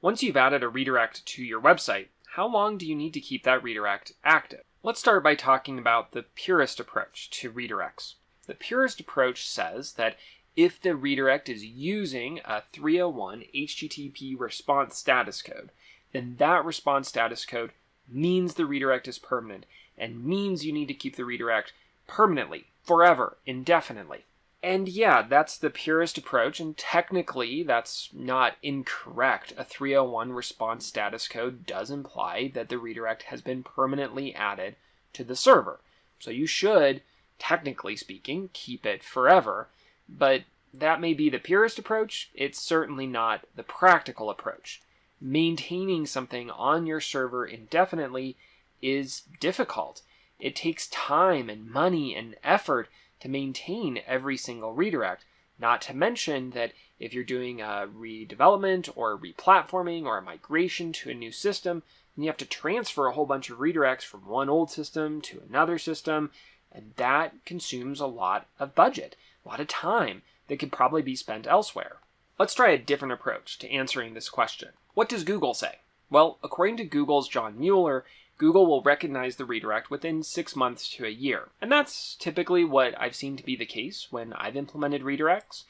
Once you've added a redirect to your website, how long do you need to keep that redirect active? Let's start by talking about the purest approach to redirects. The purest approach says that if the redirect is using a 301 HTTP response status code, then that response status code means the redirect is permanent and means you need to keep the redirect permanently, forever, indefinitely. And yeah, that's the purest approach, and technically that's not incorrect. A 301 response status code does imply that the redirect has been permanently added to the server. So you should, technically speaking, keep it forever, but that may be the purest approach. It's certainly not the practical approach. Maintaining something on your server indefinitely is difficult. It takes time and money and effort to maintain every single redirect, not to mention that if you're doing a redevelopment or a replatforming or a migration to a new system, then you have to transfer a whole bunch of redirects from one old system to another system, and that consumes a lot of budget, a lot of time that could probably be spent elsewhere. Let's try a different approach to answering this question. What does Google say? Well, according to Google's John Mueller, Google will recognize the redirect within 6 months to a year. And that's typically what I've seen to be the case when I've implemented redirects.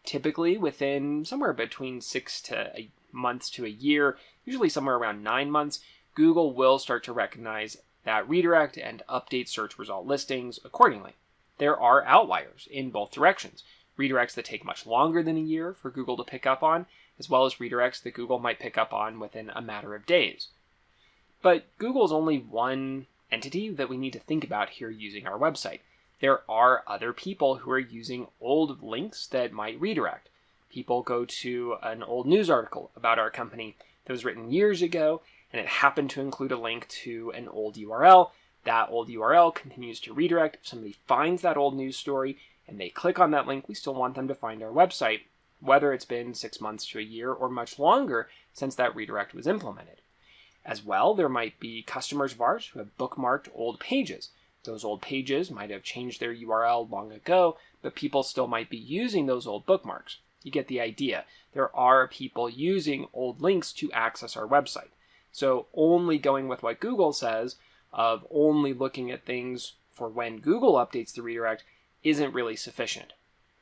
Typically within somewhere between 6 months to a year, usually somewhere around 9 months, Google will start to recognize that redirect and update search result listings accordingly. There are outliers in both directions. Redirects that take much longer than a year for Google to pick up on, as well as redirects that Google might pick up on within a matter of days. But Google is only one entity that we need to think about here using our website. There are other people who are using old links that might redirect. People go to an old news article about our company that was written years ago, and it happened to include a link to an old URL. That old URL continues to redirect. If somebody finds that old news story and they click on that link, we still want them to find our website, whether it's been 6 months to a year or much longer since that redirect was implemented. As well, there might be customers of ours who have bookmarked old pages. Those old pages might have changed their URL long ago, but people still might be using those old bookmarks. You get the idea. There are people using old links to access our website. So only going with what Google says, of only looking at things for when Google updates the redirect, isn't really sufficient.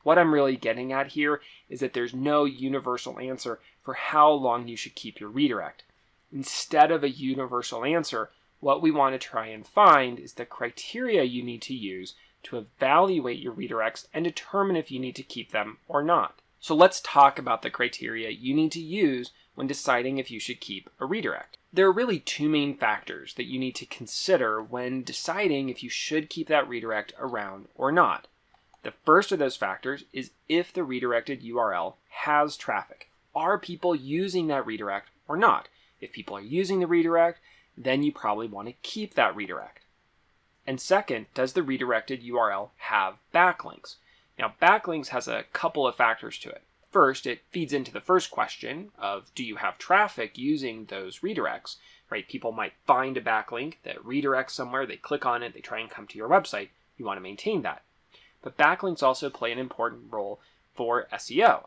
What I'm really getting at here is that there's no universal answer for how long you should keep your redirect. Instead of a universal answer, what we want to try and find is the criteria you need to use to evaluate your redirects and determine if you need to keep them or not. So let's talk about the criteria you need to use when deciding if you should keep a redirect. There are really two main factors that you need to consider when deciding if you should keep that redirect around or not. The first of those factors is if the redirected URL has traffic. Are people using that redirect or not? If people are using the redirect, then you probably want to keep that redirect. And second, does the redirected URL have backlinks? Now, backlinks has a couple of factors to it. First, it feeds into the first question of, do you have traffic using those redirects? Right? People might find a backlink that redirects somewhere, they click on it, they try and come to your website. You want to maintain that. But backlinks also play an important role for SEO.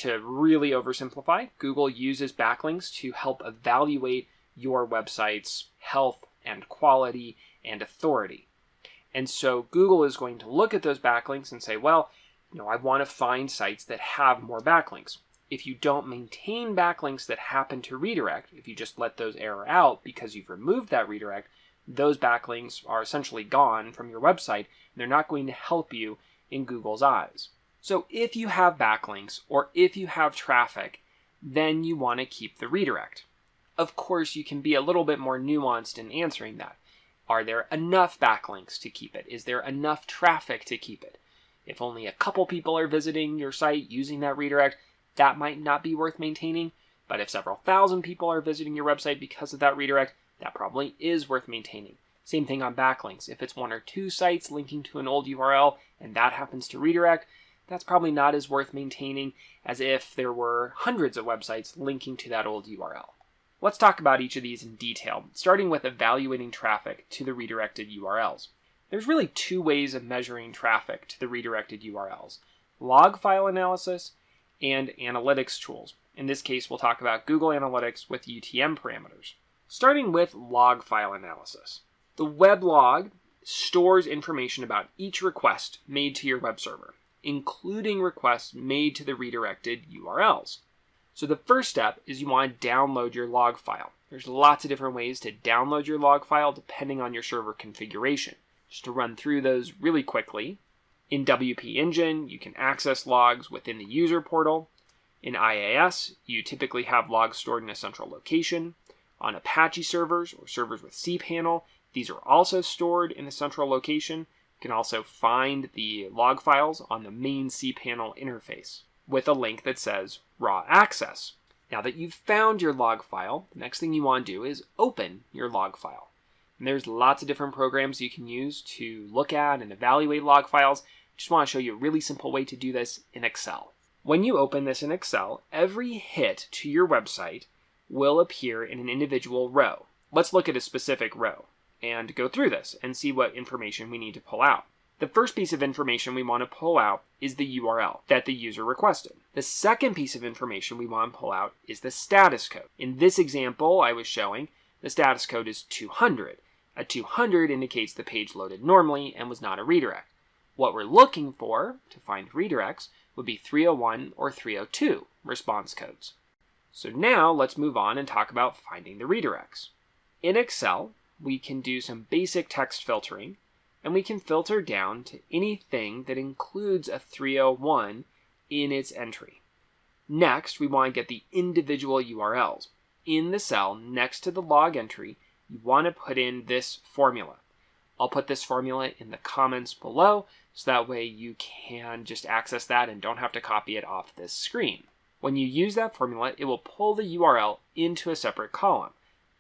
To really oversimplify, Google uses backlinks to help evaluate your website's health and quality and authority. And so Google is going to look at those backlinks and say, well, I want to find sites that have more backlinks. If you don't maintain backlinks that happen to redirect, if you just let those error out because you've removed that redirect, those backlinks are essentially gone from your website, and they're not going to help you in Google's eyes. So if you have backlinks or if you have traffic, then you want to keep the redirect. Of course, you can be a little bit more nuanced in answering that. Are there enough backlinks to keep it? Is there enough traffic to keep it? If only a couple people are visiting your site using that redirect, that might not be worth maintaining. But if several thousand people are visiting your website because of that redirect, that probably is worth maintaining. Same thing on backlinks. If it's 1 or 2 sites linking to an old URL and that happens to redirect, that's probably not as worth maintaining as if there were hundreds of websites linking to that old URL. Let's talk about each of these in detail, starting with evaluating traffic to the redirected URLs. There's really 2 ways of measuring traffic to the redirected URLs: log file analysis and analytics tools. In this case, we'll talk about Google Analytics with UTM parameters. Starting with log file analysis. The web log stores information about each request made to your web server, including requests made to the redirected URLs. So the first step is you want to download your log file. There's lots of different ways to download your log file depending on your server configuration. Just to run through those really quickly, in WP Engine, you can access logs within the user portal. In IAS, you typically have logs stored in a central location. On Apache servers or servers with cPanel, these are also stored in a central location. You can also find the log files on the main cPanel interface with a link that says Raw Access. Now that you've found your log file, the next thing you want to do is open your log file. And there's lots of different programs you can use to look at and evaluate log files. I just want to show you a really simple way to do this in Excel. When you open this in Excel, every hit to your website will appear in an individual row. Let's look at a specific row and go through this and see what information we need to pull out. The first piece of information we want to pull out is the URL that the user requested. The second piece of information we want to pull out is the status code. In this example I was showing, the status code is 200. A 200 indicates the page loaded normally and was not a redirect. What we're looking for to find redirects would be 301 or 302 response codes. So now let's move on and talk about finding the redirects. In Excel, we can do some basic text filtering, and we can filter down to anything that includes a 301 in its entry. Next, we want to get the individual URLs. In the cell next to the log entry, you want to put in this formula. I'll put this formula in the comments below, so that way you can just access that and don't have to copy it off this screen. When you use that formula, it will pull the URL into a separate column.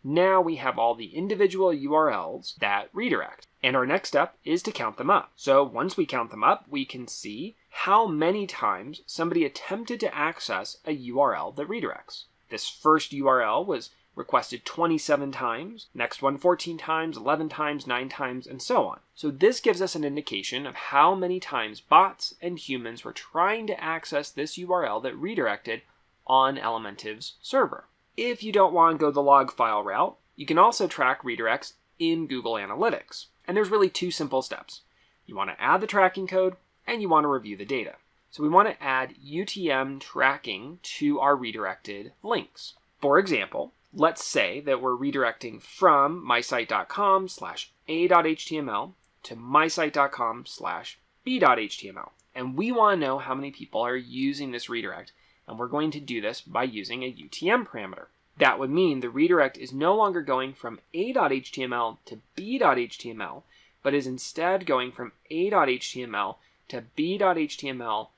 Now we have all the individual URLs that redirect. And our next step is to count them up. So once we count them up, we can see how many times somebody attempted to access a URL that redirects. This first URL was requested 27 times, next one 14 times, 11 times, 9 times, and so on. So this gives us an indication of how many times bots and humans were trying to access this URL that redirected on Elementive's server. If you don't want to go the log file route, you can also track redirects in Google Analytics. And there's really two simple steps. You want to add the tracking code, and you want to review the data. So we want to add UTM Tracking to our redirected links. For example, let's say that we're redirecting from mysite.com/a.html to mysite.com/b.html. And we want to know how many people are using this redirect, and we're going to do this by using a UTM parameter. That would mean the redirect is no longer going from a.html to b.html, but is instead going from a.html to b.html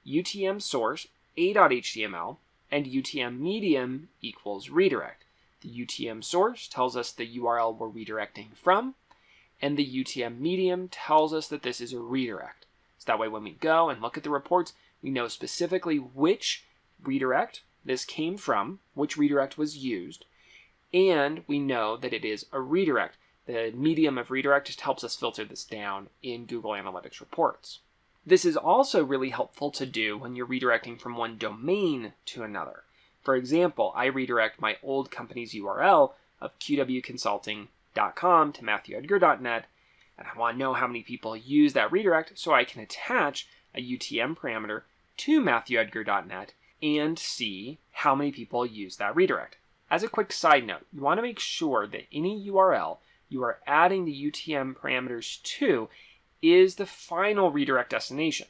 UTM source a.html and UTM medium equals redirect. The UTM source tells us the URL we're redirecting from, and the UTM medium tells us that this is a redirect. So that way when we go and look at the reports, we know specifically which redirect this came from, which redirect was used, and we know that it is a redirect. The medium of redirect just helps us filter this down in Google Analytics reports. This is also really helpful to do when you're redirecting from one domain to another. For example, I redirect my old company's URL of qwconsulting.com to matthewedgar.net, and I want to know how many people use that redirect so I can attach a UTM parameter to matthewedgar.net and see how many people use that redirect. As a quick side note, you want to make sure that any URL you are adding the UTM parameters to is the final redirect destination.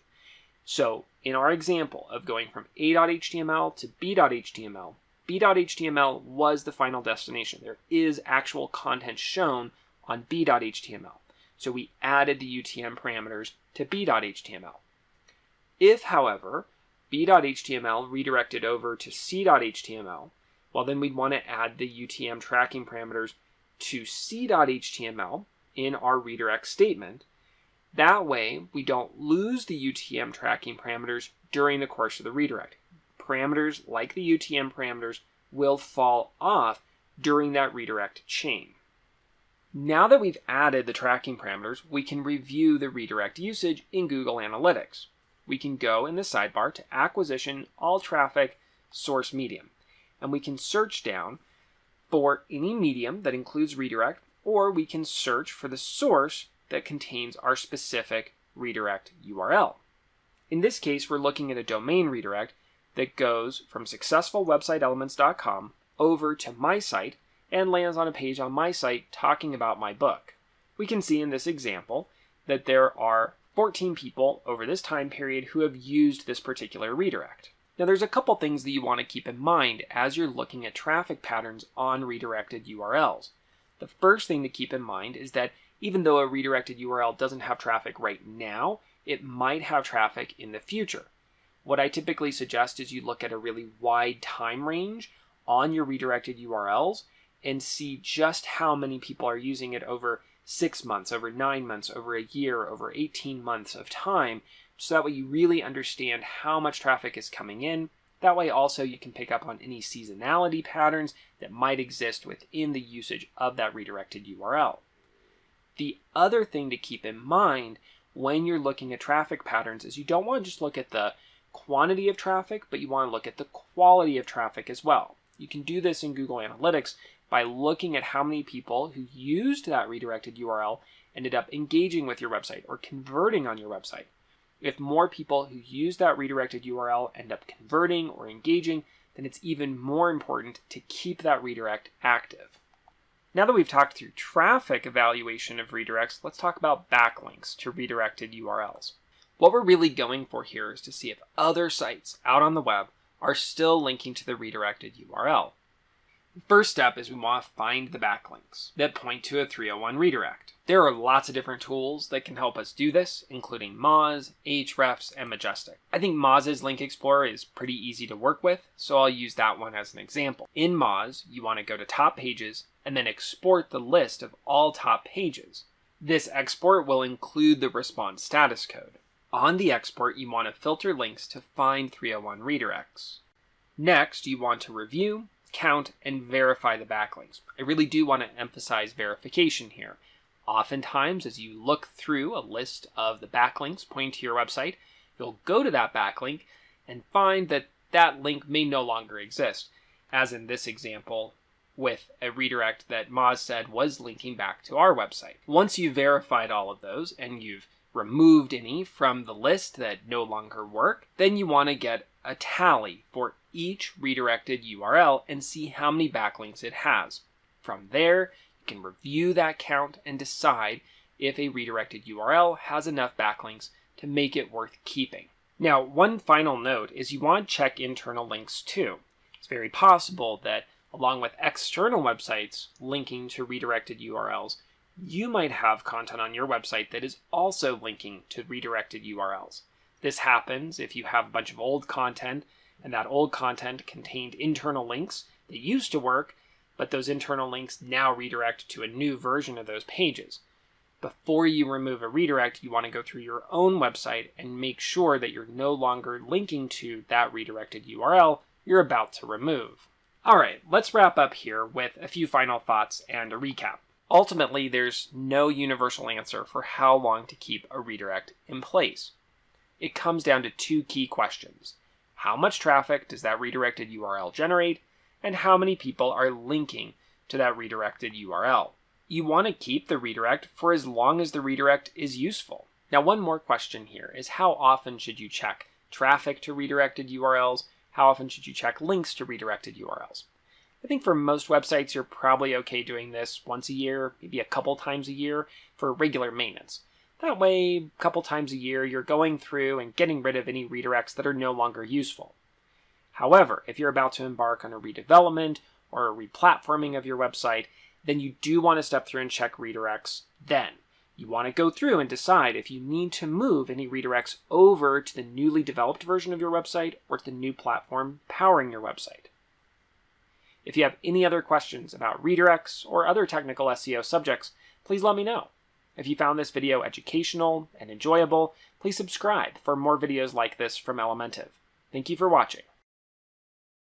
So in our example of going from a.html to b.html, b.html was the final destination. There is actual content shown on b.html. So we added the UTM parameters to b.html. If, however, b.html redirected over to c.html, well then we'd want to add the UTM tracking parameters to c.html in our redirect statement. That way, we don't lose the UTM tracking parameters during the course of the redirect. Parameters like the UTM parameters will fall off during that redirect chain. Now that we've added the tracking parameters, we can review the redirect usage in Google Analytics. we can go in the sidebar to Acquisition, All Traffic, Source Medium, and we can search down for any medium that includes redirect, or we can search for the source that contains our specific redirect URL. In this case, we're looking at a domain redirect that goes from successfulwebsiteelements.com over to my site and lands on a page on my site talking about my book. We can see in this example that there are 14 people over this time period who have used this particular redirect. Now there's a couple things that you want to keep in mind as you're looking at traffic patterns on redirected URLs. The first thing to keep in mind is that even though a redirected URL doesn't have traffic right now, it might have traffic in the future. What I typically suggest is you look at a really wide time range on your redirected URLs and see just how many people are using it over 6 months, over 9 months, over a year, over 18 months of time, so that way you really understand how much traffic is coming in. That way also you can pick up on any seasonality patterns that might exist within the usage of that redirected URL. The other thing to keep in mind when you're looking at traffic patterns is you don't want to just look at the quantity of traffic, but you want to look at the quality of traffic as well. You can do this in Google Analytics by looking at how many people who used that redirected URL ended up engaging with your website or converting on your website. If more people who use that redirected URL end up converting or engaging, then it's even more important to keep that redirect active. Now that we've talked through traffic evaluation of redirects, let's talk about backlinks to redirected URLs. What we're really going for here is to see if other sites out on the web are still linking to the redirected URL. The first step is we want to find the backlinks that point to a 301 redirect. There are lots of different tools that can help us do this, including Moz, Ahrefs, and Majestic. I think Moz's Link Explorer is pretty easy to work with, so I'll use that one as an example. In Moz, you want to go to Top Pages and then export the list of all top pages. This export will include the response status code. On the export, you want to filter links to find 301 redirects. Next, you want to review, count, and verify the backlinks. I really do want to emphasize verification here. Oftentimes, as you look through a list of the backlinks pointing to your website, you'll go to that backlink and find that that link may no longer exist, as in this example with a redirect that Moz said was linking back to our website. Once you've verified all of those and you've removed any from the list that no longer work, then you want to get a tally for each redirected URL and see how many backlinks it has. From there, you can review that count and decide if a redirected URL has enough backlinks to make it worth keeping. Now, one final note is you want to check internal links too. It's very possible that along with external websites linking to redirected URLs, you might have content on your website that is also linking to redirected URLs. This happens if you have a bunch of old content and that old content contained internal links that used to work, but those internal links now redirect to a new version of those pages. Before you remove a redirect, you want to go through your own website and make sure that you're no longer linking to that redirected URL you're about to remove. All right, let's wrap up here with a few final thoughts and a recap. Ultimately, there's no universal answer for how long to keep a redirect in place. It comes down to two key questions. How much traffic does that redirected URL generate, and how many people are linking to that redirected URL? You want to keep the redirect for as long as the redirect is useful. Now, one more question here is how often should you check traffic to redirected URLs? How often should you check links to redirected URLs? I think for most websites, you're probably okay doing this once a year, maybe a couple times a year for regular maintenance. That way, a couple times a year, you're going through and getting rid of any redirects that are no longer useful. However, if you're about to embark on a redevelopment or a replatforming of your website, then you do want to step through and check redirects then. You want to go through and decide if you need to move any redirects over to the newly developed version of your website or to the new platform powering your website. If you have any other questions about redirects or other technical SEO subjects, please let me know. If you found this video educational and enjoyable, please subscribe for more videos like this from Elementive. Thank you for watching.